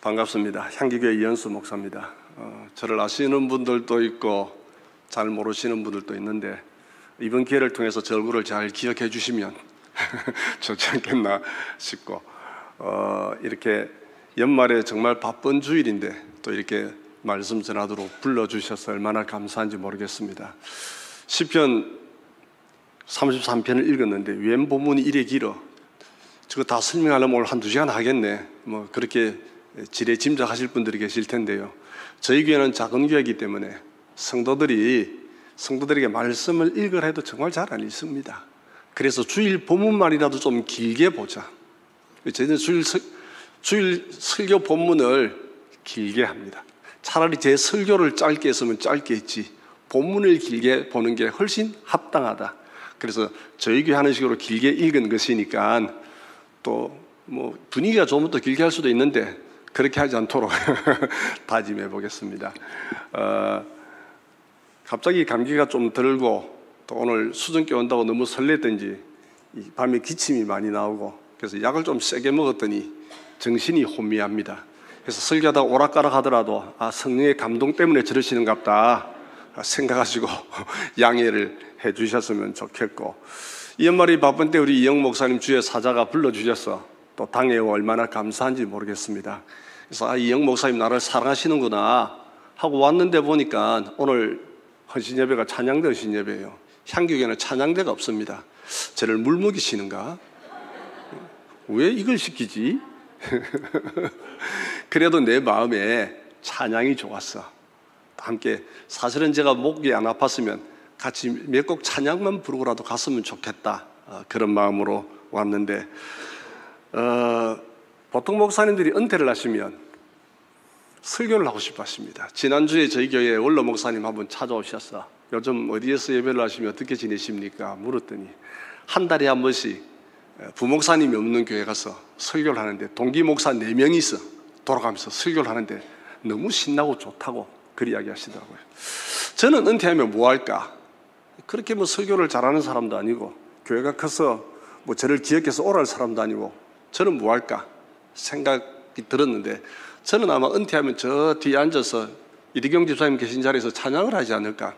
반갑습니다. 향기교회 이현수 목사입니다. 저를 아시는 분들도 있고 잘 모르시는 분들도 있는데 이번 기회를 통해서 제 얼굴을 잘 기억해 주시면 좋지 않겠나 싶고 이렇게 연말에 정말 바쁜 주일인데 또 이렇게 말씀 전하도록 불러주셔서 얼마나 감사한지 모르겠습니다. 시편 33편을 읽었는데 웬 본문이 이래 길어. 저거 다 설명하려면 오늘 한두 시간 하겠네. 뭐 그렇게 지레 짐작하실 분들이 계실 텐데요. 저희 교회는 작은 교회이기 때문에 성도들에게 말씀을 읽으라 해도 정말 잘 안 읽습니다. 그래서 주일 본문만이라도 좀 길게 보자. 저희는 주일 설교 본문을 길게 합니다. 차라리 제 설교를 짧게 했으면 짧게 했지 본문을 길게 보는 게 훨씬 합당하다. 그래서 저희 교회 하는 식으로 길게 읽은 것이니까 또 뭐 분위기가 좋으면 또 길게 할 수도 있는데 그렇게 하지 않도록 다짐해 보겠습니다. 갑자기 감기가 좀 들고 또 오늘 수정께 온다고 너무 설렜던지 밤에 기침이 많이 나오고 그래서 약을 좀 세게 먹었더니 정신이 혼미합니다. 그래서 설교하다가 오락가락 하더라도 성령의 감동 때문에 저러시는갑다 생각하시고 양해를 해 주셨으면 좋겠고, 이 연말이 바쁜 때 우리 이영 목사님 주의 사자가 불러주셔서 또 당해 얼마나 감사한지 모르겠습니다. 그래서 이영 목사님 나를 사랑하시는구나 하고 왔는데 보니까 오늘 헌신예배가 찬양대 헌신예배예요. 향교교회는 찬양대가 없습니다. 저를 물먹이시는가? 왜 이걸 시키지? 그래도 내 마음에 찬양이 좋았어. 함께, 사실은 제가 목이 안 아팠으면 같이 몇 곡 찬양만 부르고라도 갔으면 좋겠다, 그런 마음으로 왔는데 보통 목사님들이 은퇴를 하시면 설교를 하고 싶어 하십니다. 지난주에 저희 교회에 원로 목사님 한 분 찾아오셨어. 요즘 어디에서 예배를 하시면 어떻게 지내십니까? 물었더니 한 달에 한 번씩 부목사님이 없는 교회 가서 설교를 하는데 동기 목사 4명이 있어 돌아가면서 설교를 하는데 너무 신나고 좋다고 그리 이야기 하시더라고요. 저는 은퇴하면 뭐 할까? 그렇게 뭐 설교를 잘하는 사람도 아니고 교회가 커서 뭐 저를 기억해서 오랄 사람도 아니고 저는 뭐 할까 생각이 들었는데, 저는 아마 은퇴하면 저 뒤에 앉아서 이리경 집사님 계신 자리에서 찬양을 하지 않을까.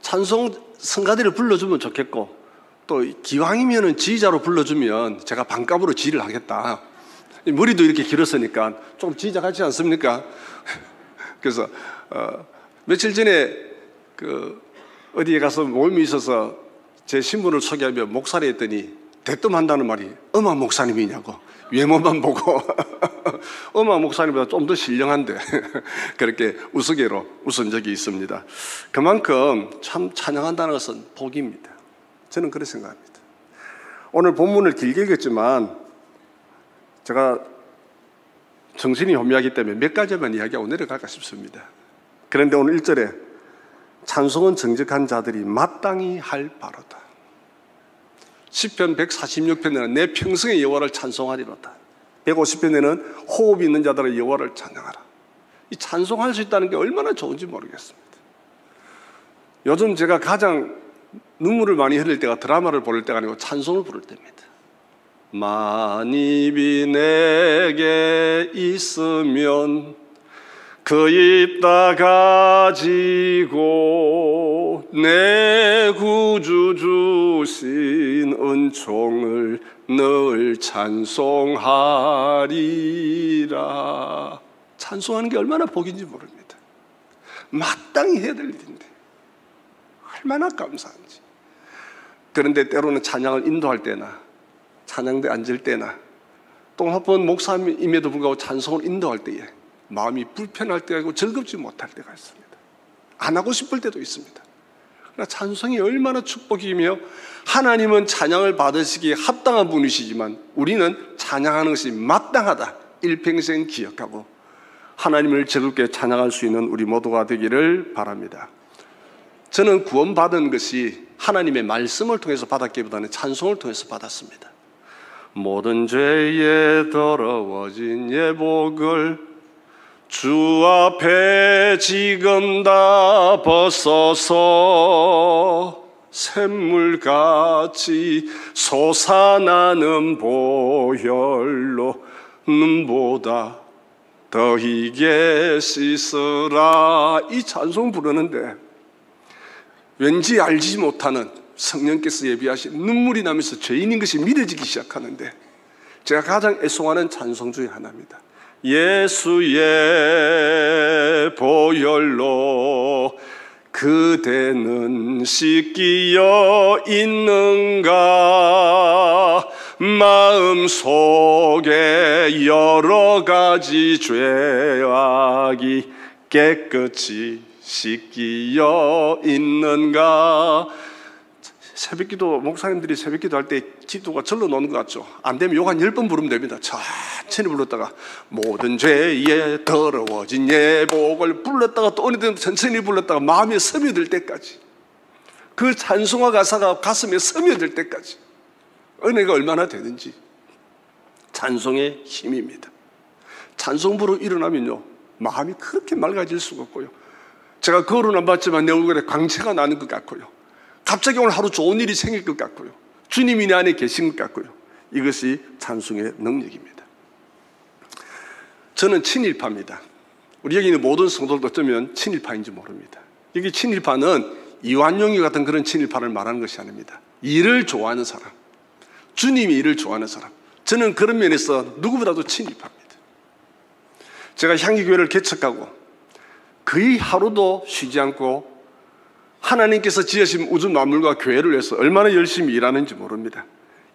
찬송 성가대를 불러주면 좋겠고, 또 기왕이면은 지휘자로 불러주면 제가 반값으로 지휘를 하겠다. 머리도 이렇게 길었으니까 좀 지휘자 같지 않습니까? 그래서 며칠 전에 어디에 가서 모임이 있어서 제 신분을 소개하며 목사를 했더니 대뜸 한다는 말이 엄마 목사님이냐고, 외모만 보고 엄마 목사님보다 좀 더 신령한데 그렇게 우스개로 웃은 적이 있습니다. 그만큼 참 찬양한다는 것은 복입니다. 저는 그렇게 생각합니다. 오늘 본문을 길게 읽었지만 제가 정신이 혼미하기 때문에 몇 가지만 이야기하고 내려갈까 싶습니다. 그런데 오늘 1절에 찬송은 정직한 자들이 마땅히 할 바로다. 시편 146편에는 내 평생의 여호와를 찬송하리로다. 150편에는 호흡이 있는 자들의 여호와를 찬양하라. 이 찬송할 수 있다는 게 얼마나 좋은지 모르겠습니다. 요즘 제가 가장 눈물을 많이 흘릴 때가 드라마를 볼 때가 아니고 찬송을 부를 때입니다. 만입이 내게 있으면 그 입 다 가지고 내 구주 주신 은총을 늘 찬송하리라. 찬송하는 게 얼마나 복인지 모릅니다. 마땅히 해야 될 일인데 얼마나 감사한지. 그런데 때로는 찬양을 인도할 때나 찬양대 앉을 때나 또 한 번 목사임에도 불구하고 찬송을 인도할 때에 마음이 불편할 때가 있고 즐겁지 못할 때가 있습니다. 안 하고 싶을 때도 있습니다. 그러나 찬송이 얼마나 축복이며 하나님은 찬양을 받으시기에 합당한 분이시지만 우리는 찬양하는 것이 마땅하다 일평생 기억하고 하나님을 즐겁게 찬양할 수 있는 우리 모두가 되기를 바랍니다. 저는 구원받은 것이 하나님의 말씀을 통해서 받았기보다는 찬송을 통해서 받았습니다. 모든 죄에 더러워진 예복을 주 앞에 지금 다 벗어서 샘물같이 솟아나는 보혈로 눈보다 더 희게 씻어라. 이 찬송 부르는데 왠지 알지 못하는 성령께서 예비하신 눈물이 나면서 죄인인 것이 믿어지기 시작하는데, 제가 가장 애송하는 찬송 중에 하나입니다. 예수의 보혈로 그대는 씻기어 있는가, 마음속에 여러 가지 죄악이 깨끗이 씻기어 있는가. 새벽기도, 목사님들이 새벽기도 할 때 기도가 절로 노는 것 같죠? 안 되면 욕 한 10번 부르면 됩니다. 천천히 불렀다가 모든 죄에 더러워진 예복을 불렀다가 또 어느 때는 천천히 불렀다가 마음에 스며들 때까지, 그 찬송화 가사가 가슴에 스며들 때까지 은혜가 얼마나 되는지. 찬송의 힘입니다. 찬송 부르고 일어나면요, 마음이 그렇게 맑아질 수가 없고요, 제가 거울은 안 봤지만 내 얼굴에 광채가 나는 것 같고요, 갑자기 오늘 하루 좋은 일이 생길 것 같고요, 주님이 내 안에 계신 것 같고요. 이것이 찬송의 능력입니다. 저는 친일파입니다. 우리 여기 있는 모든 성도들도 어쩌면 친일파인지 모릅니다. 여기 친일파는 이완용이 같은 그런 친일파를 말하는 것이 아닙니다. 일을 좋아하는 사람, 주님이 일을 좋아하는 사람, 저는 그런 면에서 누구보다도 친일파입니다. 제가 향기교회를 개척하고 거의 하루도 쉬지 않고 하나님께서 지으신 우주 만물과 교회를 위해서 얼마나 열심히 일하는지 모릅니다.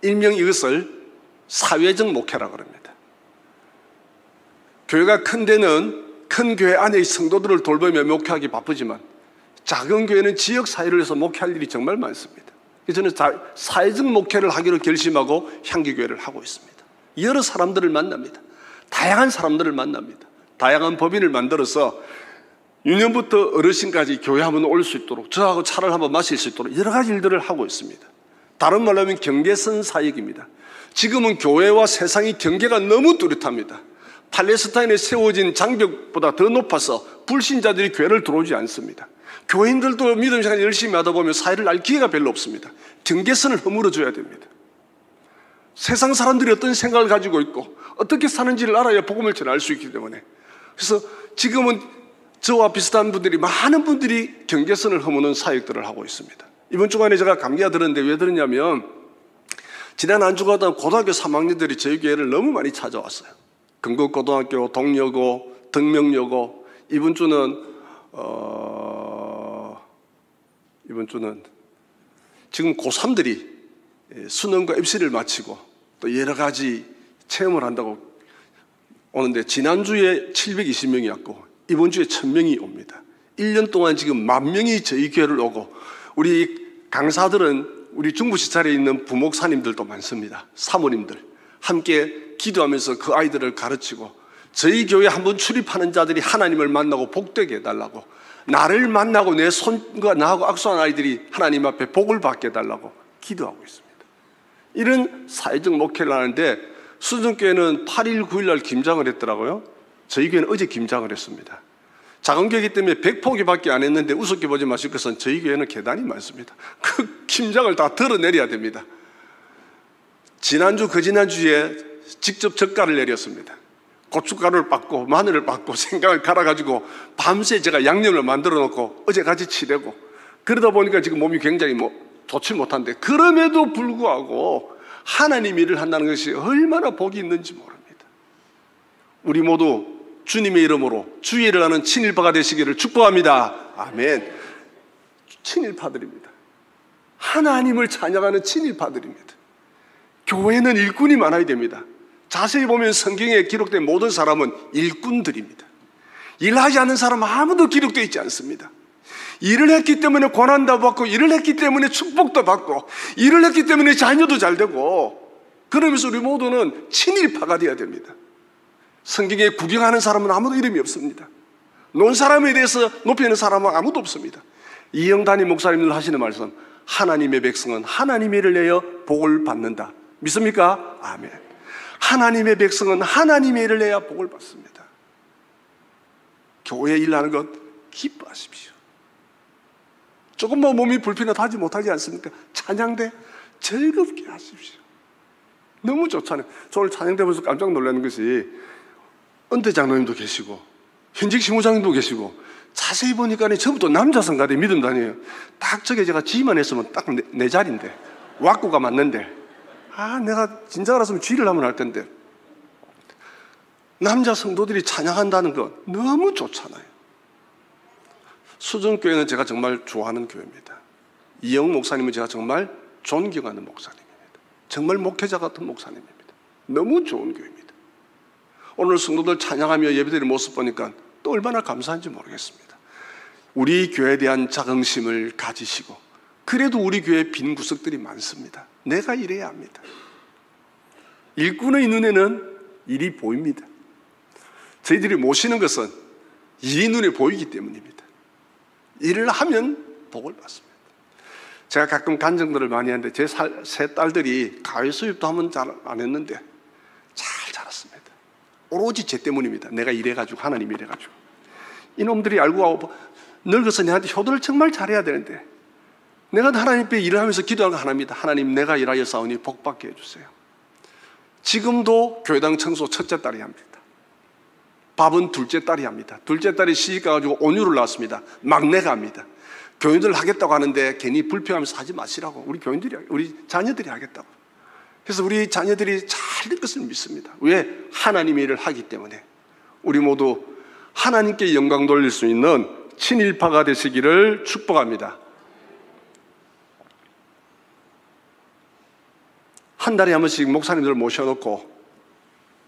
일명 이것을 사회적 목회라고 합니다. 교회가 큰 데는 큰 교회 안의 성도들을 돌보며 목회하기 바쁘지만, 작은 교회는 지역 사회를 위해서 목회할 일이 정말 많습니다. 그래서 저는 사회적 목회를 하기로 결심하고 향기교회를 하고 있습니다. 여러 사람들을 만납니다. 다양한 사람들을 만납니다. 다양한 법인을 만들어서 유년부터 어르신까지 교회 한번 올 수 있도록, 저하고 차를 한번 마실 수 있도록 여러 가지 일들을 하고 있습니다. 다른 말로 하면 경계선 사역입니다. 지금은 교회와 세상이 경계가 너무 뚜렷합니다. 팔레스타인에 세워진 장벽보다 더 높아서 불신자들이 교회를 들어오지 않습니다. 교인들도 믿음 생활 열심히 하다 보면 사회를 알 기회가 별로 없습니다. 경계선을 허물어줘야 됩니다. 세상 사람들이 어떤 생각을 가지고 있고 어떻게 사는지를 알아야 복음을 전할 수 있기 때문에, 그래서 지금은 저와 비슷한 분들이, 많은 분들이 경계선을 허무는 사역들을 하고 있습니다. 이번 주간에 제가 감기가 들었는데 왜 들었냐면, 지난 한 주간 고등학교 3학년들이 저희 교회를 너무 많이 찾아왔어요. 금곡고등학교, 동여고, 덕명여고. 이번 주는 지금 고3들이 수능과 입시를 마치고 또 여러 가지 체험을 한다고 오는데, 지난주에 720명이 왔고 이번 주에 1000명이 옵니다. 1년 동안 지금 10,000명이 저희 교회를 오고, 우리 강사들은 우리 중부시찰에 있는 부목사님들도 많습니다. 사모님들 함께 기도하면서 그 아이들을 가르치고, 저희 교회에 한번 출입하는 자들이 하나님을 만나고 복되게 해달라고, 나를 만나고 내 손과 나하고 악수한 아이들이 하나님 앞에 복을 받게 해달라고 기도하고 있습니다. 이런 사회적 목회를 하는데, 수정교회는 8일, 9일 날 김장을 했더라고요. 저희 교회는 어제 김장을 했습니다. 작은 교회이기 때문에 100포기밖에 안 했는데 우습게 보지 마실 것은 저희 교회는 계단이 많습니다. 그 김장을 다 덜어내려야 됩니다. 지난주, 그지난주에 직접 젓갈을 내렸습니다. 고춧가루를 빻고 마늘을 빻고 생강을 갈아가지고 밤새 제가 양념을 만들어 놓고 어제 같이 치대고, 그러다 보니까 지금 몸이 굉장히 좋지 못한데, 그럼에도 불구하고 하나님 일을 한다는 것이 얼마나 복이 있는지 모릅니다. 우리 모두 주님의 이름으로 주의 일을 하는 친일파가 되시기를 축복합니다. 아멘. 친일파들입니다. 하나님을 찬양하는 친일파들입니다. 교회는 일꾼이 많아야 됩니다. 자세히 보면 성경에 기록된 모든 사람은 일꾼들입니다. 일하지 않는 사람은 아무도 기록되어 있지 않습니다. 일을 했기 때문에 고난도 받고, 일을 했기 때문에 축복도 받고, 일을 했기 때문에 자녀도 잘 되고, 그러면서 우리 모두는 친일파가 되어야 됩니다. 성경에 구경하는 사람은 아무도 이름이 없습니다. 논 사람에 대해서 높이는 사람은 아무도 없습니다. 이영단임 목사님들 하시는 말씀, 하나님의 백성은 하나님의 일을 내어 복을 받는다. 믿습니까? 아멘. 하나님의 백성은 하나님의 일을 내야 복을 받습니다. 교회 일하는 것 기뻐하십시오. 조금만 몸이 불편하지 못하지 않습니까? 찬양대 즐겁게 하십시오. 너무 좋잖아요. 저 오늘 찬양되면서 깜짝 놀라는 것이 은퇴 장로님도 계시고 현직 시무장님도 계시고 자세히 보니까 전부 다 남자 성가대 믿음단이에요. 딱 저게 제가 지휘만 했으면 딱 내 자리인데 왁구가 맞는데 내가 진짜 알았으면 쥐를 하면 할 텐데 남자 성도들이 찬양한다는 거 너무 좋잖아요. 수정교회는 제가 정말 좋아하는 교회입니다. 이영 목사님은 제가 정말 존경하는 목사님입니다. 정말 목회자 같은 목사님입니다. 너무 좋은 교회입니다. 오늘 성도들 찬양하며 예배드리는 모습 보니까 또 얼마나 감사한지 모르겠습니다. 우리 교회에 대한 자긍심을 가지시고 그래도 우리 교회에 빈 구석들이 많습니다. 내가 이래야 합니다. 일꾼의 눈에는 일이 보입니다. 저희들이 모시는 것은 일이 눈에 보이기 때문입니다. 일을 하면 복을 받습니다. 제가 가끔 간증들을 많이 하는데 제 세 딸들이 가외 수입도 한번 잘 안 했는데 잘 자랐습니다. 오로지 제 때문입니다. 내가 이래가지고 하나님이 이래가지고 이놈들이 알고 늙어서 내한테 효도를 정말 잘해야 되는데 내가 하나님 앞에 일을 하면서 기도하는 하나입니다. 하나님 내가 일하여 싸우니 복받게 해주세요. 지금도 교회당 청소 첫째 딸이 합니다. 밥은 둘째 딸이 합니다. 둘째 딸이 시집 가가지고 온유를 낳았습니다. 막내가 합니다. 교인들 하겠다고 하는데 괜히 불평하면서 하지 마시라고 우리 자녀들이 하겠다고. 그래서 우리 자녀들이 잘 될 것을 믿습니다. 왜? 하나님의 일을 하기 때문에. 우리 모두 하나님께 영광 돌릴 수 있는 친일파가 되시기를 축복합니다. 한 달에 한 번씩 목사님들을 모셔놓고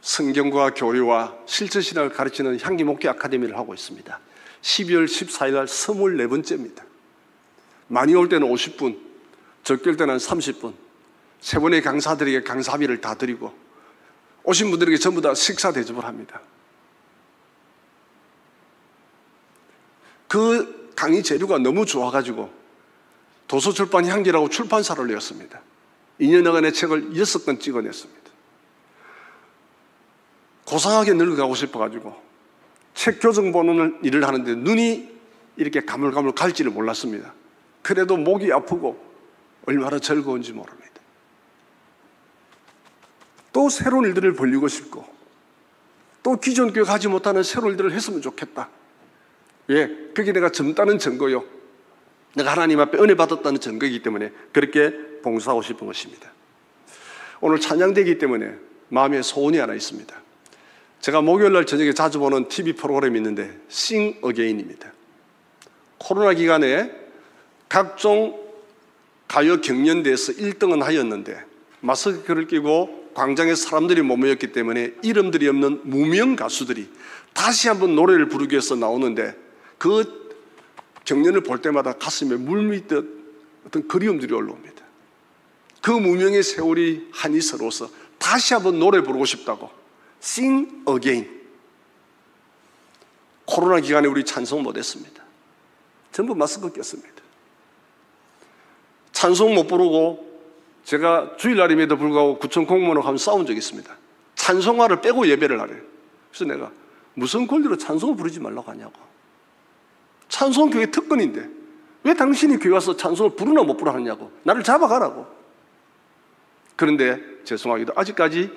성경과 교리와 실천신학을 가르치는 향기 목회 아카데미를 하고 있습니다. 12월 14일 날 24번째입니다. 많이 올 때는 50분, 적게 올 때는 한 30분. 세 분의 강사들에게 강사비를 다 드리고 오신 분들에게 전부 다 식사 대접을 합니다. 그 강의 재료가 너무 좋아가지고 도서출판 향기라고 출판사를 내었습니다. 2년여간의 책을 6권 찍어냈습니다. 고상하게 늙어가고 싶어가지고 책 교정 보는 일을 하는데 눈이 이렇게 가물가물 갈지를 몰랐습니다. 그래도 목이 아프고 얼마나 즐거운지 모릅니다. 또 새로운 일들을 벌리고 싶고 또 기존 교회가 하지 못하는 새로운 일들을 했으면 좋겠다. 왜? 그게 내가 젊다는 증거요. 내가 하나님 앞에 은혜 받았다는 증거이기 때문에 그렇게 봉사하고 싶은 것입니다. 오늘 찬양되기 때문에 마음에 소원이 하나 있습니다. 제가 목요일날 저녁에 자주 보는 TV 프로그램이 있는데 Sing Again입니다. 코로나 기간에 각종 가요 경연대회에서 1등은 하였는데 마스크를 끼고 광장에 사람들이 모여있기 때문에 이름들이 없는 무명 가수들이 다시 한번 노래를 부르기 위해서 나오는데 그 경연을 볼 때마다 가슴에 물밀듯 어떤 그리움들이 올라옵니다. 그 무명의 세월이 한이 서러워서 다시 한번 노래 부르고 싶다고 Sing Again. 코로나 기간에 우리 찬송 못했습니다. 전부 마스크 꼈습니다. 찬송 못 부르고 제가 주일날임에도 불구하고 구청 공무원하고 한번 싸운 적이 있습니다. 찬송화를 빼고 예배를 하래요. 그래서 내가 무슨 권리로 찬송을 부르지 말라고 하냐고. 찬송 교회 특권인데 왜 당신이 교회 와서 찬송을 부르나 못 부르나 하냐고. 나를 잡아가라고. 그런데 죄송하게도 아직까지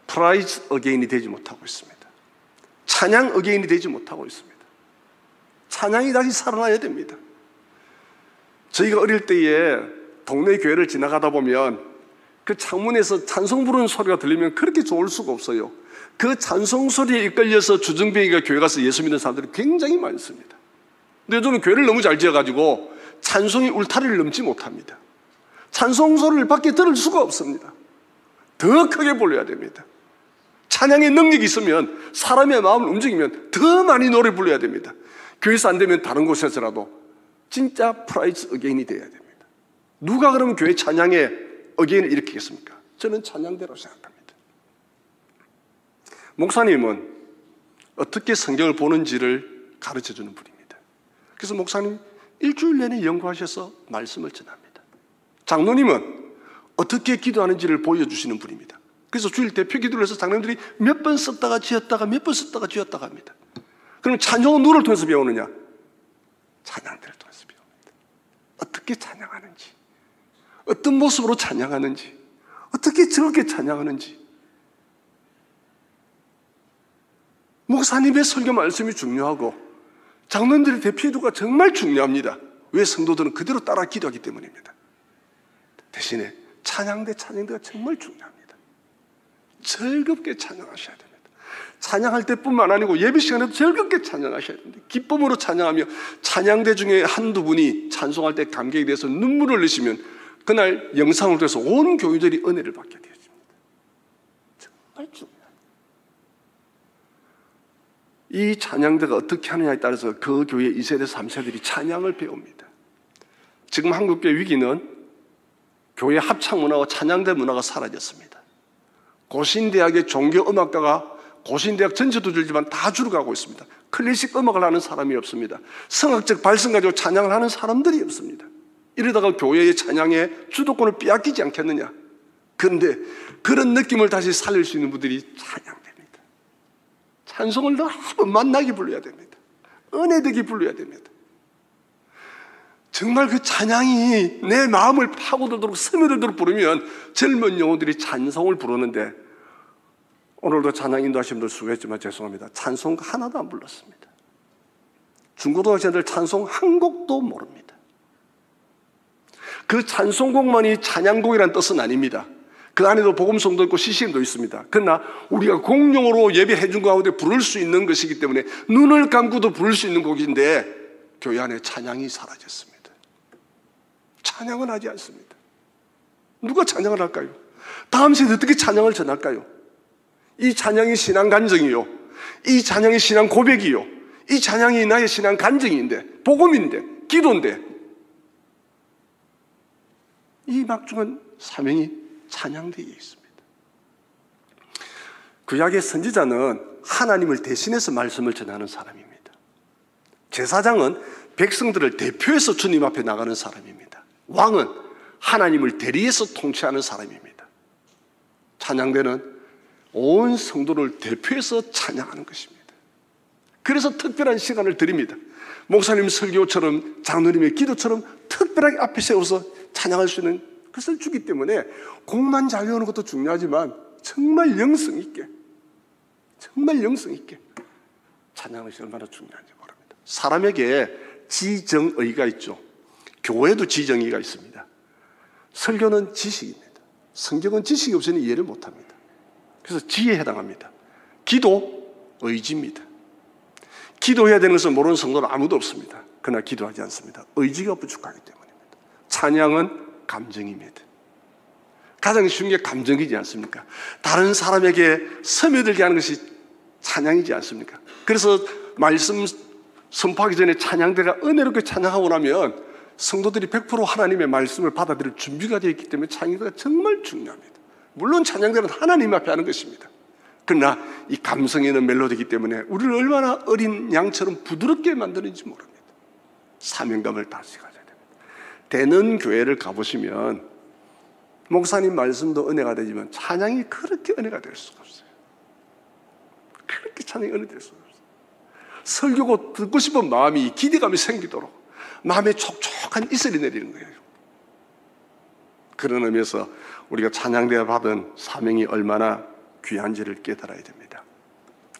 프라이즈 어게인이 되지 못하고 있습니다. 찬양 어게인이 되지 못하고 있습니다. 찬양이 다시 살아나야 됩니다. 저희가 어릴 때에 동네 교회를 지나가다 보면 그 창문에서 찬송 부르는 소리가 들리면 그렇게 좋을 수가 없어요. 그 찬송 소리에 이끌려서 주정뱅이가 교회 가서 예수 믿는 사람들이 굉장히 많습니다. 근데 요즘은 교회를 너무 잘 지어가지고 찬송이 울타리를 넘지 못합니다. 찬송 소리를 밖에 들을 수가 없습니다. 더 크게 불러야 됩니다. 찬양의 능력이 있으면 사람의 마음을 움직이면 더 많이 노래 불러야 됩니다. 교회에서 안 되면 다른 곳에서라도 진짜 프라이즈 어게인이 돼야 됩니다. 누가 그러면 교회 찬양에 어게인을 일으키겠습니까? 저는 찬양대로 생각합니다. 목사님은 어떻게 성경을 보는지를 가르쳐주는 분입니다. 그래서 목사님 일주일 내내 연구하셔서 말씀을 전합니다. 장로님은 어떻게 기도하는지를 보여주시는 분입니다. 그래서 주일 대표 기도를 해서 장로님들이 몇 번 썼다가 지었다가 몇 번 썼다가 지었다가 합니다. 그럼 찬송은 누구를 통해서 배우느냐? 찬양대를 통해서 배웁니다. 어떻게 찬양하는지, 어떤 모습으로 찬양하는지, 어떻게 저렇게 찬양하는지. 목사님의 설교 말씀이 중요하고 장로님들의 대피해도가 정말 중요합니다. 왜? 성도들은 그대로 따라 기도하기 때문입니다. 대신에 찬양대가 정말 중요합니다. 즐겁게 찬양하셔야 됩니다. 찬양할 때뿐만 아니고 예배 시간에도 즐겁게 찬양하셔야 됩니다. 기쁨으로 찬양하며 찬양대 중에 한두 분이 찬송할 때 감격에 대해서 눈물을 흘리시면 그날 영상을 통해서 온 교회들이 은혜를 받게 되어집니다. 정말 중요합니다. 이 찬양대가 어떻게 하느냐에 따라서 그 교회 2세대, 3세들이 찬양을 배웁니다. 지금 한국교회 위기는 교회 합창문화와 찬양대 문화가 사라졌습니다. 고신대학의 종교음악가가 고신대학 전체도 줄지만 다 줄어가고 있습니다. 클래식 음악을 하는 사람이 없습니다. 성악적 발성 가지고 찬양을 하는 사람들이 없습니다. 이러다가 교회의 찬양의 주도권을 빼앗기지 않겠느냐. 그런데 그런 느낌을 다시 살릴 수 있는 분들이 찬양됩니다. 찬송을 너무 만나게 불러야 됩니다. 은혜되게 불러야 됩니다. 정말 그 찬양이 내 마음을 파고들도록 스며들도록 부르면 젊은 영혼들이 찬송을 부르는데, 오늘도 찬양 인도하신 분들 수고했지만 죄송합니다. 찬송 하나도 안 불렀습니다. 중고등학생들 찬송 한 곡도 모릅니다. 그 찬송곡만이 찬양곡이라는 뜻은 아닙니다. 그 안에도 복음성도 있고 시시임도 있습니다. 그러나 우리가 공용으로 예배해 준 가운데 부를 수 있는 것이기 때문에 눈을 감고도 부를 수 있는 곡인데 교회 안에 찬양이 사라졌습니다. 찬양은 하지 않습니다. 누가 찬양을 할까요? 다음 세대 어떻게 찬양을 전할까요? 이 찬양이 신앙 간증이요, 이 찬양이 신앙 고백이요, 이 찬양이 나의 신앙 간증인데, 복음인데, 기도인데, 이 막중한 사명이 찬양대에 있습니다. 구약의 선지자는 하나님을 대신해서 말씀을 전하는 사람입니다. 제사장은 백성들을 대표해서 주님 앞에 나가는 사람입니다. 왕은 하나님을 대리해서 통치하는 사람입니다. 찬양대는 온 성도를 대표해서 찬양하는 것입니다. 그래서 특별한 시간을 드립니다. 목사님 설교처럼 장로님의 기도처럼 특별하게 앞에 세워서 찬양할 수 있는 것을 주기 때문에 곡만 잘 외우는 것도 중요하지만 정말 영성 있게 찬양하는 것이 얼마나 중요한지 모릅니다. 사람에게 지정의가 있죠. 교회도 지정의가 있습니다. 설교는 지식입니다. 성경은 지식이 없으니 이해를 못합니다. 그래서 지혜에 해당합니다. 기도, 의지입니다. 기도해야 되는 것을 모르는 성도는 아무도 없습니다. 그러나 기도하지 않습니다. 의지가 부족하기 때문입니다. 찬양은 감정입니다. 가장 쉬운 게 감정이지 않습니까? 다른 사람에게 스며들게 하는 것이 찬양이지 않습니까? 그래서 말씀 선포하기 전에 찬양대가 은혜롭게 찬양하고 나면 성도들이 100% 하나님의 말씀을 받아들일 준비가 되어 있기 때문에 찬양대가 정말 중요합니다. 물론 찬양대는 하나님 앞에 하는 것입니다. 그러나 이 감성 있는 멜로디이기 때문에 우리를 얼마나 어린 양처럼 부드럽게 만드는지 모릅니다. 사명감을 다시 가져야 됩니다. 되는 교회를 가보시면 목사님 말씀도 은혜가 되지만 찬양이 그렇게 은혜가 될 수가 없어요. 그렇게 찬양이 은혜 될 수가 없어요. 설교고 듣고 싶은 마음이, 기대감이 생기도록 마음에 촉촉한 이슬이 내리는 거예요. 그런 의미에서 우리가 찬양대에 받은 사명이 얼마나 귀한지를 깨달아야 됩니다.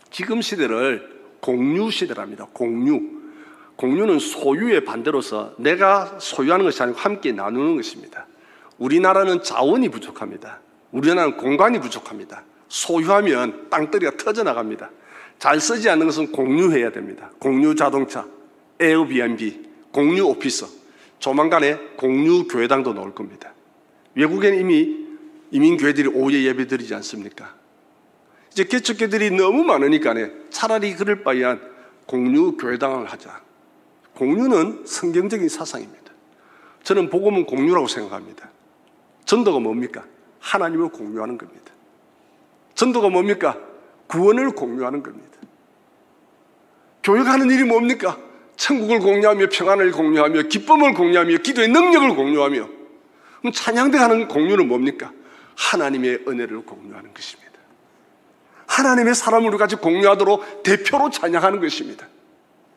지금 시대를 공유시대랍니다. 공유는 소유의 반대로서 내가 소유하는 것이 아니고 함께 나누는 것입니다. 우리나라는 자원이 부족합니다. 우리나라는 공간이 부족합니다. 소유하면 땅덩이가 터져나갑니다. 잘 쓰지 않는 것은 공유해야 됩니다. 공유 자동차, 에어비앤비, 공유 오피스, 조만간에 공유 교회당도 나올 겁니다. 외국에는 이미 이민교회들이 오후에 예배 드리지 않습니까? 이제 개척교들이 너무 많으니까 차라리 그럴 바에야 공유 교회당을 하자. 공유는 성경적인 사상입니다. 저는 복음은 공유라고 생각합니다. 전도가 뭡니까? 하나님을 공유하는 겁니다. 전도가 뭡니까? 구원을 공유하는 겁니다. 교회가 하는 일이 뭡니까? 천국을 공유하며 평안을 공유하며 기쁨을 공유하며 기도의 능력을 공유하며. 그럼 찬양대가 하는 공유는 뭡니까? 하나님의 은혜를 공유하는 것입니다. 하나님의 사람으로 같이 공유하도록 대표로 찬양하는 것입니다.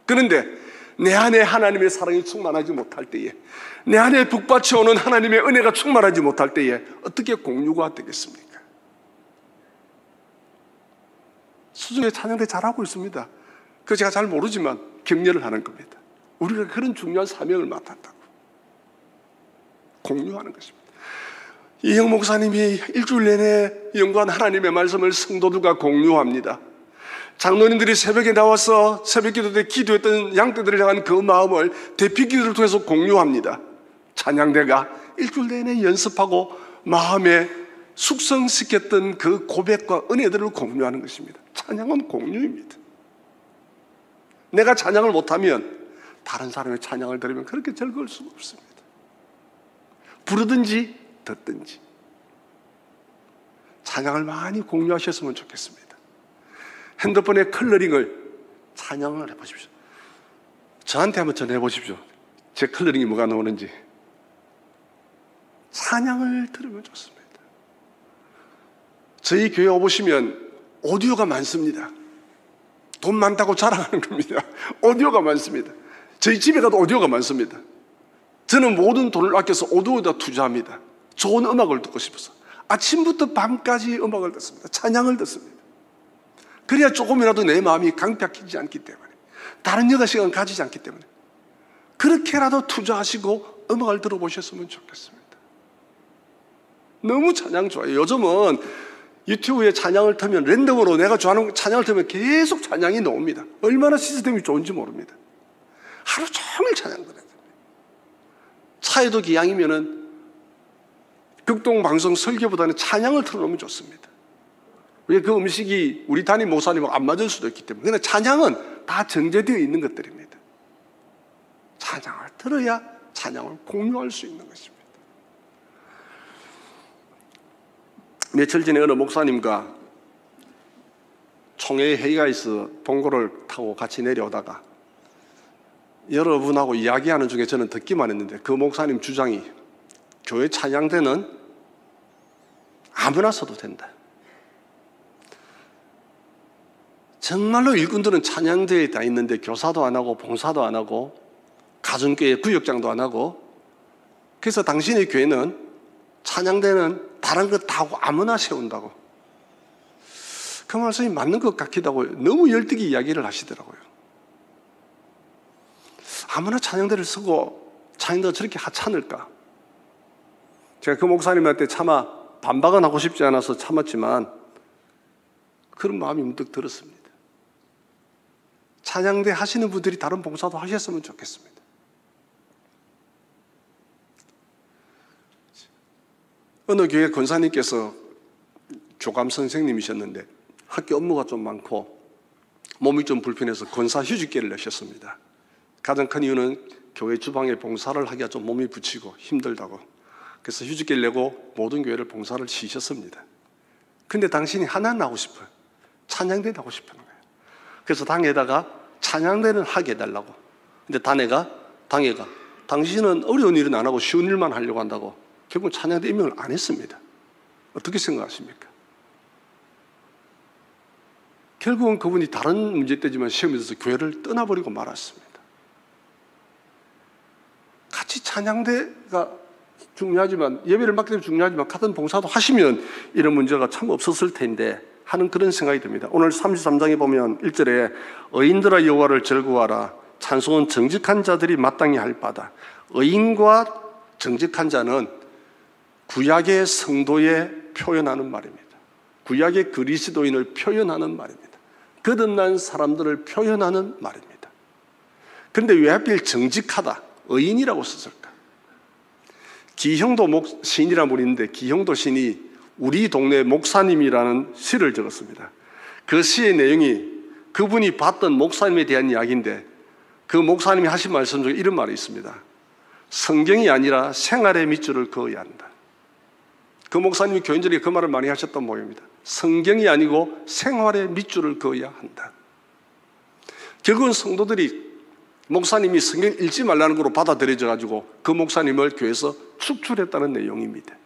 그런데 내 안에 하나님의 사랑이 충만하지 못할 때에, 내 안에 북받쳐 오는 하나님의 은혜가 충만하지 못할 때에 어떻게 공유가 되겠습니까? 수중에 찬양대 잘하고 있습니다. 그거 제가 잘 모르지만 격려를 하는 겁니다. 우리가 그런 중요한 사명을 맡았다고. 공유하는 것입니다. 이형 목사님이 일주일 내내 연구한 하나님의 말씀을 성도들과 공유합니다. 장로님들이 새벽에 나와서 새벽기도 때 기도했던 양떼들을 향한 그 마음을 대피기도를 통해서 공유합니다. 찬양대가 일주일 내내 연습하고 마음에 숙성시켰던 그 고백과 은혜들을 공유하는 것입니다. 찬양은 공유입니다. 내가 찬양을 못하면 다른 사람의 찬양을 들으면 그렇게 즐거울 수가 없습니다. 부르든지 듣든지 찬양을 많이 공유하셨으면 좋겠습니다. 핸드폰에 컬러링을 찬양을 해보십시오. 저한테 한번 전해보십시오. 제 컬러링이 뭐가 나오는지. 찬양을 들으면 좋습니다. 저희 교회 오보시면 오디오가 많습니다. 돈 많다고 자랑하는 겁니다. 오디오가 많습니다. 저희 집에 가도 오디오가 많습니다. 저는 모든 돈을 아껴서 오디오에다 투자합니다. 좋은 음악을 듣고 싶어서 아침부터 밤까지 음악을 듣습니다. 찬양을 듣습니다. 그래야 조금이라도 내 마음이 강팍해지지 않기 때문에, 다른 여가 시간 가지지 않기 때문에 그렇게라도 투자하시고 음악을 들어보셨으면 좋겠습니다. 너무 찬양 좋아요. 요즘은 유튜브에 찬양을 틀면 랜덤으로 내가 좋아하는 찬양을 틀면 계속 찬양이 나옵니다. 얼마나 시스템이 좋은지 모릅니다. 하루 종일 찬양 들어야 됩니다. 차에도 기왕이면은 극동방송 설교보다는 찬양을 틀어놓으면 좋습니다. 왜? 그 음식이 우리 담임 목사님하고 안 맞을 수도 있기 때문에. 그러나 찬양은 다 정제되어 있는 것들입니다. 찬양을 들어야 찬양을 공유할 수 있는 것입니다. 며칠 전에 어느 목사님과 총회 회의가 있어 봉고를 타고 같이 내려오다가 여러분하고 이야기하는 중에 저는 듣기만 했는데, 그 목사님 주장이 교회 찬양대는 아무나 써도 된다. 정말로 일꾼들은 찬양대에 다 있는데 교사도 안 하고 봉사도 안 하고 가정교회 구역장도 안 하고, 그래서 당신의 교회는 찬양대는 다른 것 다 하고 아무나 세운다고. 그 말씀이 맞는 것 같기도 하고 너무 열띠게 이야기를 하시더라고요. 아무나 찬양대를 쓰고 찬양대가 저렇게 하찮을까? 제가 그 목사님한테 차마 반박은 하고 싶지 않아서 참았지만 그런 마음이 문득 들었습니다. 찬양대 하시는 분들이 다른 봉사도 하셨으면 좋겠습니다. 어느 교회 권사님께서 교감 선생님이셨는데 학교 업무가 좀 많고 몸이 좀 불편해서 권사 휴직계를 내셨습니다. 가장 큰 이유는 교회 주방에 봉사를 하기가 좀 몸이 부치고 힘들다고. 그래서 휴직계를 내고 모든 교회를 봉사를 쉬셨습니다. 근데 당신이 하나는 하고 싶어요. 찬양대는 하고 싶은 거예요. 그래서 당에다가 찬양대는 하게 해달라고. 근데 당회가 당신은 어려운 일은 안 하고 쉬운 일만 하려고 한다고 결국 찬양대 임명을 안 했습니다. 어떻게 생각하십니까? 결국은 그분이 다른 문제 때지만 시험에 들어서 교회를 떠나버리고 말았습니다. 같이 찬양대가 중요하지만, 예배를 맡기 때문에 중요하지만 같은 봉사도 하시면 이런 문제가 참 없었을 텐데 하는 그런 생각이 듭니다. 오늘 33장에 보면 1절에 의인들아 여호와를 즐거워하라. 찬송은 정직한 자들이 마땅히 할 바다. 의인과 정직한 자는 구약의 성도에 표현하는 말입니다. 구약의 그리스도인을 표현하는 말입니다. 거듭난 사람들을 표현하는 말입니다. 그런데 왜 하필 정직하다, 의인이라고 썼을까? 기형도 시인이라는 분이 있는데 기형도 시인이 우리 동네 목사님이라는 시를 적었습니다. 그 시의 내용이 그분이 봤던 목사님에 대한 이야기인데, 그 목사님이 하신 말씀 중에 이런 말이 있습니다. 성경이 아니라 생활의 밑줄을 그어야 한다. 그 목사님이 교인들에게 그 말을 많이 하셨던 모양입니다. 성경이 아니고 생활의 밑줄을 그어야 한다. 결국은 성도들이 목사님이 성경 읽지 말라는 거로 받아들여져 가지고 그 목사님을 교회에서 축출했다는 내용입니다.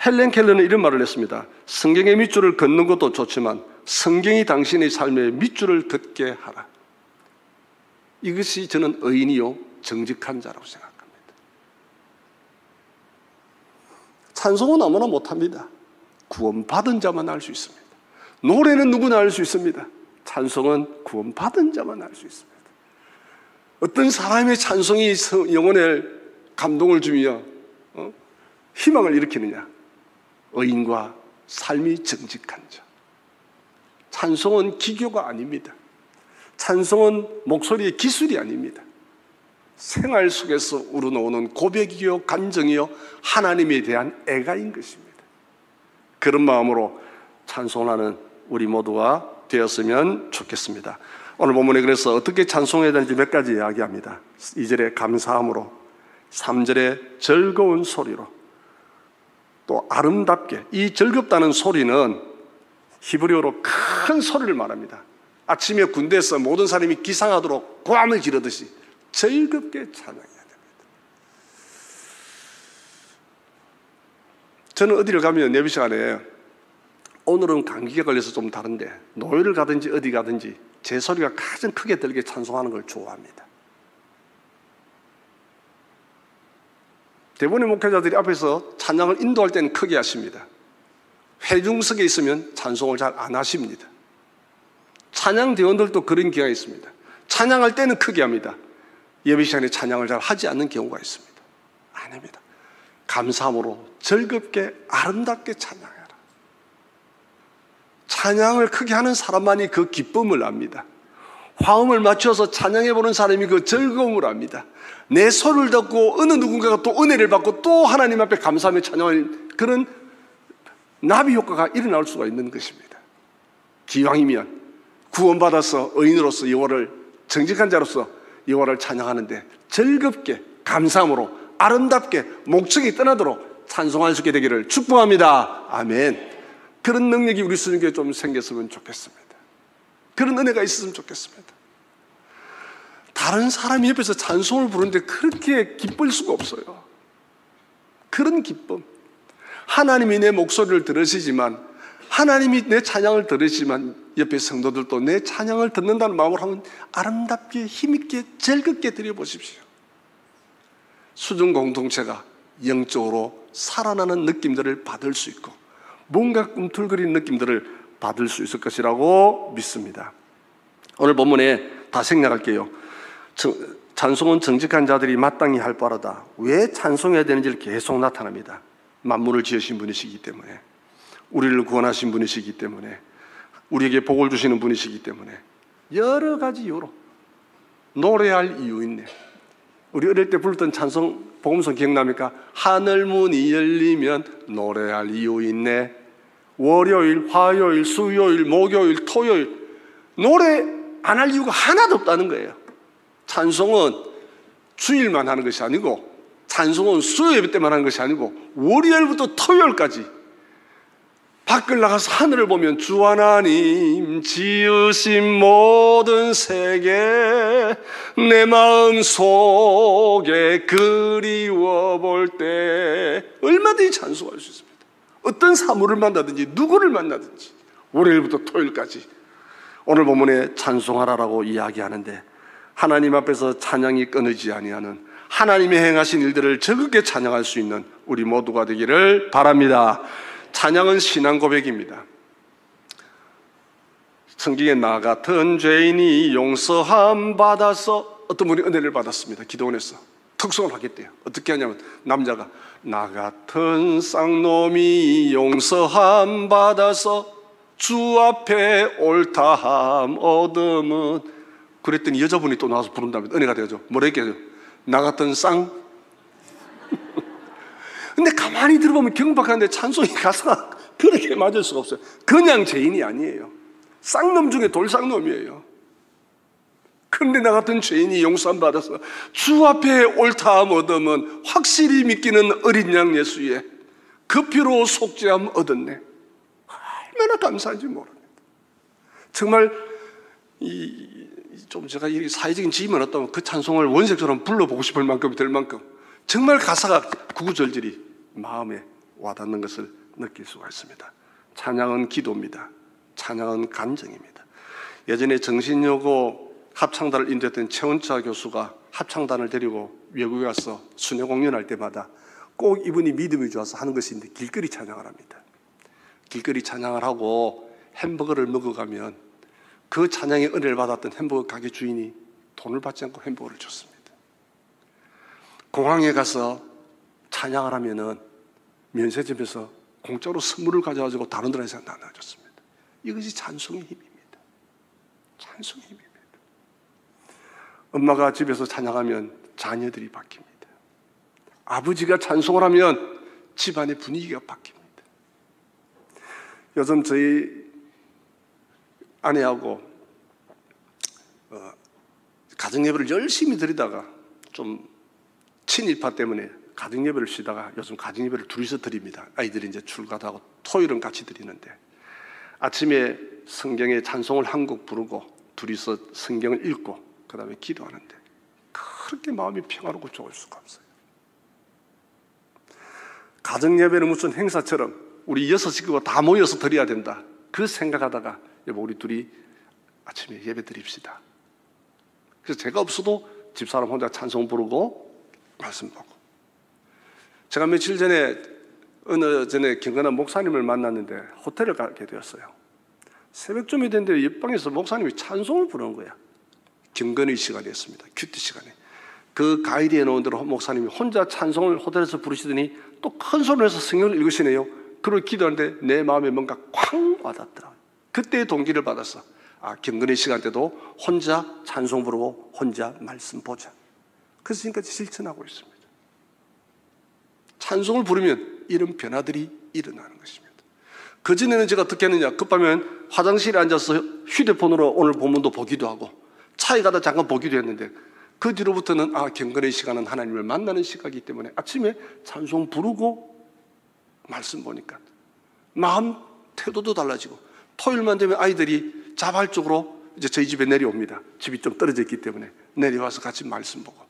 헬렌 켈러는 이런 말을 했습니다. 성경의 밑줄을 걷는 것도 좋지만 성경이 당신의 삶의 밑줄을 걷게 하라. 이것이 저는 의인이요 정직한 자라고 생각합니다. 찬송은 아무나 못합니다. 구원받은 자만 할 수 있습니다. 노래는 누구나 할 수 있습니다. 찬송은 구원받은 자만 할 수 있습니다. 어떤 사람의 찬송이 영혼에 감동을 주며 희망을 일으키느냐? 의인과 삶이 정직한 자. 찬송은 기교가 아닙니다. 찬송은 목소리의 기술이 아닙니다. 생활 속에서 우러나오는 고백이요 감정이요 하나님에 대한 애가인 것입니다. 그런 마음으로 찬송하는 우리 모두가 되었으면 좋겠습니다. 오늘 본문에 그래서 어떻게 찬송해야 되는지 몇 가지 이야기합니다. 2절에 감사함으로, 3절에 즐거운 소리로, 또 아름답게. 이 즐겁다는 소리는 히브리어로 큰 소리를 말합니다. 아침에 군대에서 모든 사람이 기상하도록 고함을 지르듯이 즐겁게 찬양해야 됩니다. 저는 어디를 가면 예배 시간에 오늘은 감기가 걸려서 좀 다른데 노예를 가든지 어디 가든지 제 소리가 가장 크게 들게 찬송하는 걸 좋아합니다. 대부분의 목회자들이 앞에서 찬양을 인도할 때는 크게 하십니다. 회중석에 있으면 찬송을 잘 안 하십니다. 찬양 대원들도 그런 경향이 있습니다. 찬양할 때는 크게 합니다. 예배 시간에 찬양을 잘 하지 않는 경우가 있습니다. 아닙니다. 감사함으로 즐겁게 아름답게 찬양해라. 찬양을 크게 하는 사람만이 그 기쁨을 압니다. 화음을 맞춰서 찬양해보는 사람이 그 즐거움을 압니다. 내 소리를 듣고 어느 누군가가 또 은혜를 받고 또 하나님 앞에 감사하며 찬양하는 그런 나비 효과가 일어날 수가 있는 것입니다. 기왕이면 구원받아서 의인으로서 여호와를, 정직한 자로서 여호와를 찬양하는데 즐겁게 감사함으로 아름답게 목적이 떠나도록 찬송할 수 있게 되기를 축복합니다. 아멘. 그런 능력이 우리 수준교회에 좀 생겼으면 좋겠습니다. 그런 은혜가 있었으면 좋겠습니다. 다른 사람이 옆에서 찬송을 부르는데 그렇게 기쁠 수가 없어요. 그런 기쁨. 하나님이 내 목소리를 들으시지만, 하나님이 내 찬양을 들으시지만 옆에 성도들도 내 찬양을 듣는다는 마음으로 하면 아름답게 힘있게 즐겁게 드려보십시오. 수중 공동체가 영적으로 살아나는 느낌들을 받을 수 있고 뭔가 꿈틀거리는 느낌들을 받을 수 있을 것이라고 믿습니다. 오늘 본문에 다 생략할게요. 찬송은 정직한 자들이 마땅히 할 바로다. 왜 찬송해야 되는지를 계속 나타납니다. 만물을 지으신 분이시기 때문에, 우리를 구원하신 분이시기 때문에, 우리에게 복을 주시는 분이시기 때문에 여러 가지 이유로 노래할 이유 있네. 우리 어릴 때 불렀던 찬송 복음송 기억납니까? 하늘 문이 열리면 노래할 이유 있네. 월요일, 화요일, 수요일, 목요일, 토요일 노래 안 할 이유가 하나도 없다는 거예요. 찬송은 주일만 하는 것이 아니고, 찬송은 수요 예배 때만 하는 것이 아니고 월요일부터 토요일까지 밖을 나가서 하늘을 보면 주 하나님 지으신 모든 세계 내 마음 속에 그리워 볼 때 얼마든지 찬송할 수 있습니다. 어떤 사물을 만나든지 누구를 만나든지 월요일부터 토요일까지 오늘 본문에 찬송하라라고 이야기하는데, 하나님 앞에서 찬양이 끊이지 아니하는, 하나님의 행하신 일들을 즐겁게 찬양할 수 있는 우리 모두가 되기를 바랍니다. 찬양은 신앙 고백입니다. 성경에 나 같은 죄인이 용서함 받아서, 어떤 분이 은혜를 받았습니다. 기도원에서 특송을 하겠대요. 어떻게 하냐면 남자가 나 같은 쌍놈이 용서함 받아서 주 앞에 옳다함 얻음은, 그랬더니 여자분이 또 나와서 부른다면 은혜가 되죠. 뭐라 했겠죠? 나 같은 쌍. 근데 가만히 들어보면 경박한데 찬송이 가사가 그렇게 맞을 수가 없어요. 그냥 죄인이 아니에요. 쌍놈 중에 돌쌍놈이에요. 그런데 나 같은 죄인이 용서함 받아서 주 앞에 옳다함 얻음은, 확실히 믿기는 어린 양 예수의 그 피로 속죄함 얻었네. 얼마나 감사한지 모릅니다. 정말 좀 제가 이 사회적인 지위만 없다면 그 찬송을 원색처럼 불러보고 싶을 만큼 될 만큼 정말 가사가 구구절절히 마음에 와닿는 것을 느낄 수가 있습니다. 찬양은 기도입니다. 찬양은 감정입니다. 예전에 정신여고 합창단을 인도했던 최원차 교수가 합창단을 데리고 외국에 가서 수녀 공연할 때마다 꼭 이분이 믿음이 좋아서 하는 것이 있는데 길거리 찬양을 합니다. 길거리 찬양을 하고 햄버거를 먹어가면 그 찬양의 은혜를 받았던 햄버거 가게 주인이 돈을 받지 않고 햄버거를 줬습니다. 공항에 가서 찬양을 하면은 면세점에서 공짜로 선물을 가져가지고 다른 나라에서 나눠줬습니다. 이것이 찬송의 힘입니다. 찬송의 힘입니다. 엄마가 집에서 찬양하면 자녀들이 바뀝니다. 아버지가 찬송을 하면 집안의 분위기가 바뀝니다. 요즘 저희 아내하고 가정예배를 열심히 드리다가 좀 친일파 때문에 가정예배를 쉬다가 요즘 가정예배를 둘이서 드립니다. 아이들이 이제 출가도 하고 토요일은 같이 드리는데 아침에 성경의 찬송을 한 곡 부르고 둘이서 성경을 읽고 그 다음에 기도하는데 그렇게 마음이 평화롭고 좋을 수가 없어요. 가정예배는 무슨 행사처럼 우리 6 식구가 다 모여서 드려야 된다 그 생각하다가 여보 우리 둘이 아침에 예배 드립시다. 그래서 제가 없어도 집사람 혼자 찬송 부르고 말씀 보고. 제가 며칠 전에 어느 전에 경건한 목사님을 만났는데 호텔을 가게 되었어요. 새벽쯤이 됐는데 옆방에서 목사님이 찬송을 부르는 거야. 경건의 시간이었습니다. 큐티 시간에. 그 가이드에 놓은 대로 목사님이 혼자 찬송을 호텔에서 부르시더니 또 큰 소리로 해서 성경을 읽으시네요. 그리고 기도하는데 내 마음에 뭔가 쾅 와닿더라고요. 그때의 동기를 받았어. 아, 경건의 시간 때도 혼자 찬송 부르고 혼자 말씀 보자. 그래서 지금까지 실천하고 있습니다. 찬송을 부르면 이런 변화들이 일어나는 것입니다. 그전에는 제가 어떻게 했느냐, 급하면 화장실에 앉아서 휴대폰으로 오늘 본문도 보기도 하고 차에 가다 잠깐 보기도 했는데 그 뒤로부터는 아, 경건의 시간은 하나님을 만나는 시간이기 때문에 아침에 찬송 부르고 말씀 보니까 마음 태도도 달라지고 토요일만 되면 아이들이 자발적으로 이제 저희 집에 내려옵니다. 집이 좀 떨어져 있기 때문에 내려와서 같이 말씀 보고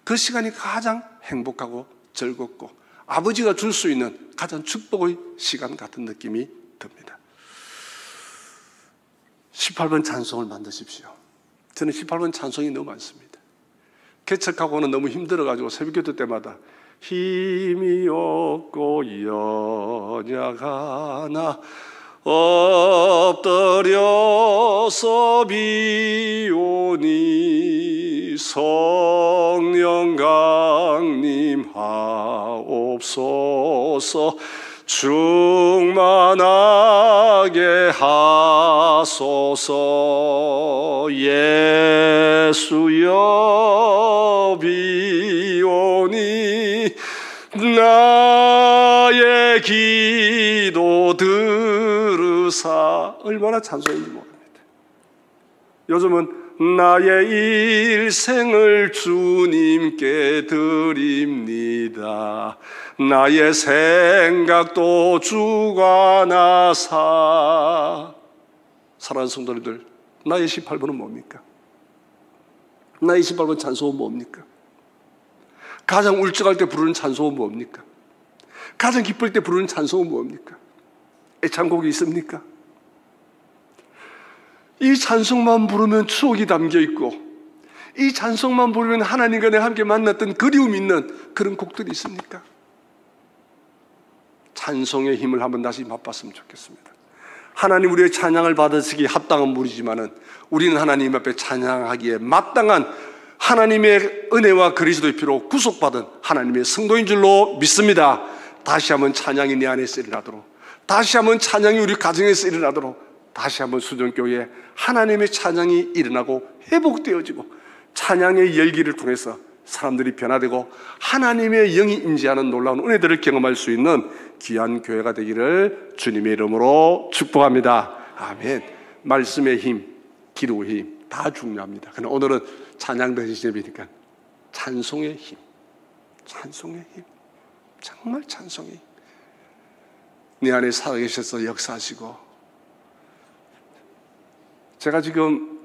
그 시간이 가장 행복하고 즐겁고 아버지가 줄 수 있는 가장 축복의 시간 같은 느낌이 듭니다. 18번 찬송을 만드십시오. 저는 18번 찬송이 너무 많습니다. 개척하고는 너무 힘들어가지고 새벽기도 때마다 힘이 없고 연약하나 엎드려서 비오니 성령 강림하옵소서 충만하게 하소서 예수여 비오니 나의 기도 들으사. 얼마나 찬송인지 모릅니다. 요즘은 나의 일생을 주님께 드립니다. 나의 생각도 주관하사. 사랑하는 성도님들, 나의 18번은 뭡니까? 나의 18번 찬송은 뭡니까? 가장 울적할 때 부르는 찬송은 뭡니까? 가장 기쁠 때 부르는 찬송은 뭡니까? 애창곡이 있습니까? 이 찬송만 부르면 추억이 담겨있고 이 찬송만 부르면 하나님과 내가 함께 만났던 그리움 있는 그런 곡들이 있습니까? 찬송의 힘을 한번 다시 맛봤으면 좋겠습니다. 하나님 우리의 찬양을 받으시기 합당한 무리지만은 우리는 하나님 앞에 찬양하기에 마땅한 하나님의 은혜와 그리스도의 피로 구속받은 하나님의 성도인 줄로 믿습니다. 다시 한번 찬양이 내 안에서 일어나도록, 다시 한번 찬양이 우리 가정에서 일어나도록, 다시 한번 수정교회에 하나님의 찬양이 일어나고 회복되어지고 찬양의 열기를 통해서 사람들이 변화되고 하나님의 영이 임재하는 놀라운 은혜들을 경험할 수 있는 귀한 교회가 되기를 주님의 이름으로 축복합니다. 아멘. 말씀의 힘, 기도의 힘 다 중요합니다. 그러나 오늘은 찬양 대신이니까 찬송의 힘, 찬송의 힘, 정말 찬송의 힘. 네 안에 살아계셔서 역사하시고. 제가 지금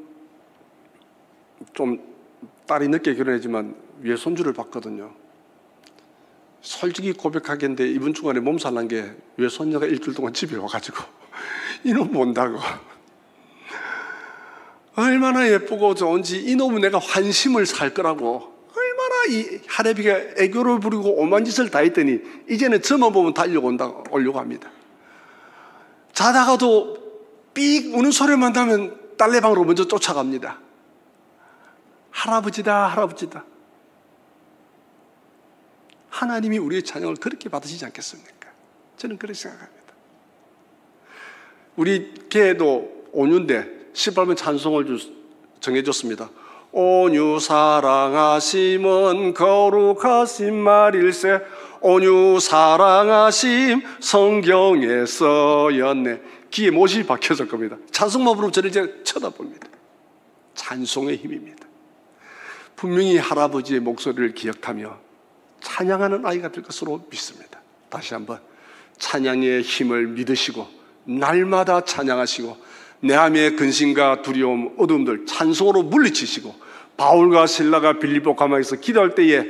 좀 딸이 늦게 결혼했지만 외손주를 봤거든요. 솔직히 고백하겠는데 이번 주간에 몸살 난 게 외손녀가 일주일 동안 집에 와가지고 이놈 본다고 얼마나 예쁘고 좋은지 이놈은 내가 환심을 살 거라고 얼마나 이 하레비가 애교를 부리고 오만 짓을 다 했더니 이제는 저만 보면 달려오려고 합니다. 자다가도 삑 우는 소리만 나면 딸내 방으로 먼저 쫓아갑니다. 할아버지다 할아버지다. 하나님이 우리의 찬양을 그렇게 받으시지 않겠습니까? 저는 그렇게 생각합니다. 우리 교회도 온유인데 18번 찬송을 정해줬습니다. 온유 사랑하심은 거룩하신 말일세 온유 사랑하심 성경에 써였네. 귀에 못이 박혀질 겁니다. 찬송만 부르면 저를 이제 쳐다봅니다. 찬송의 힘입니다. 분명히 할아버지의 목소리를 기억하며 찬양하는 아이가 될 것으로 믿습니다. 다시 한번 찬양의 힘을 믿으시고 날마다 찬양하시고 내 안의 근심과 두려움, 어둠들 찬송으로 물리치시고 바울과 실라가 빌립보 가마에서 기도할 때에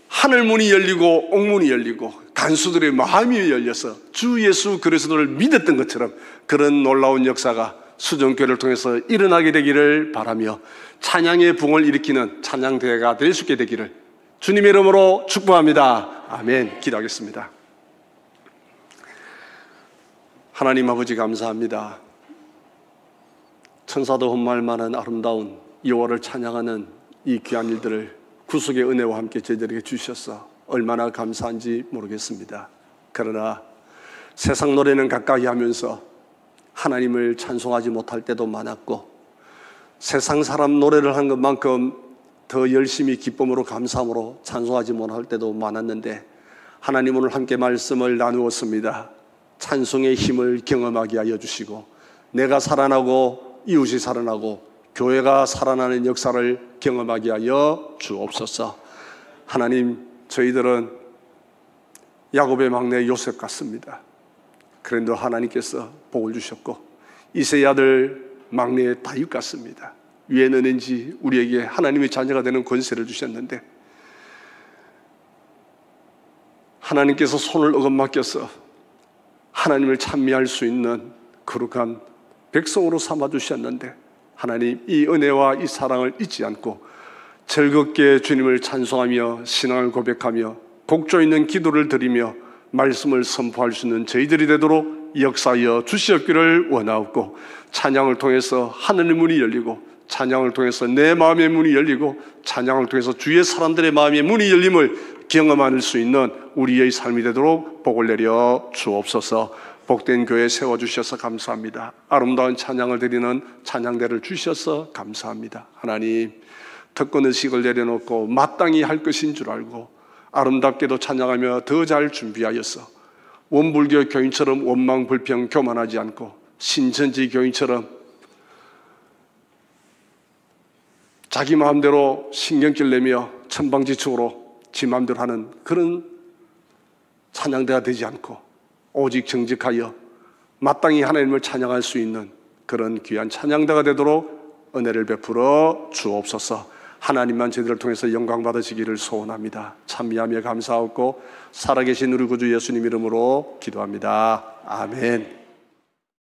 하늘 문이 열리고 옥문이 열리고 간수들의 마음이 열려서 주 예수 그리스도를 믿었던 것처럼 그런 놀라운 역사가 수정교회를 통해서 일어나게 되기를 바라며 찬양의 붕을 일으키는 찬양대회가 될 수 있게 되기를 주님의 이름으로 축복합니다. 아멘. 기도하겠습니다. 하나님 아버지 감사합니다. 천사도 헛말 많은 아름다운 여호와를 찬양하는 이 귀한 일들을 구속의 은혜와 함께 저희들에게 주셔서 얼마나 감사한지 모르겠습니다. 그러나 세상 노래는 가까이 하면서 하나님을 찬송하지 못할 때도 많았고 세상 사람 노래를 한 것만큼 더 열심히 기쁨으로 감사함으로 찬송하지 못할 때도 많았는데 하나님 오늘 함께 말씀을 나누었습니다. 찬송의 힘을 경험하게 하여 주시고 내가 살아나고 이웃이 살아나고 교회가 살아나는 역사를 경험하게 하여 주옵소서. 하나님 저희들은 야곱의 막내 요셉 같습니다. 그런데 하나님께서 복을 주셨고 이새의 아들 막내 다윗 같습니다. 위에는 은인지 우리에게 하나님의 자녀가 되는 권세를 주셨는데 하나님께서 손을 어긋맡겨서 하나님을 찬미할 수 있는 거룩한 백성으로 삼아주셨는데 하나님 이 은혜와 이 사랑을 잊지 않고 즐겁게 주님을 찬송하며 신앙을 고백하며 곡조 있는 기도를 드리며 말씀을 선포할 수 있는 저희들이 되도록 역사하여 주시옵기를 원하옵고 찬양을 통해서 하늘의 문이 열리고 찬양을 통해서 내 마음의 문이 열리고 찬양을 통해서 주위의 사람들의 마음의 문이 열림을 경험할 수 있는 우리의 삶이 되도록 복을 내려 주옵소서. 복된 교회 세워주셔서 감사합니다. 아름다운 찬양을 드리는 찬양대를 주셔서 감사합니다. 하나님 특권의식을 내려놓고 마땅히 할 것인 줄 알고 아름답게도 찬양하며 더 잘 준비하여서 원불교 교인처럼 원망불평 교만하지 않고 신천지 교인처럼 자기 마음대로 신경질 내며 천방지축으로 지 마음대로 하는 그런 찬양대가 되지 않고 오직 정직하여 마땅히 하나님을 찬양할 수 있는 그런 귀한 찬양대가 되도록 은혜를 베풀어 주옵소서. 하나님만 저희들을 통해서 영광 받으시기를 소원합니다. 찬미하며 감사하고 살아계신 우리 구주 예수님 이름으로 기도합니다. 아멘.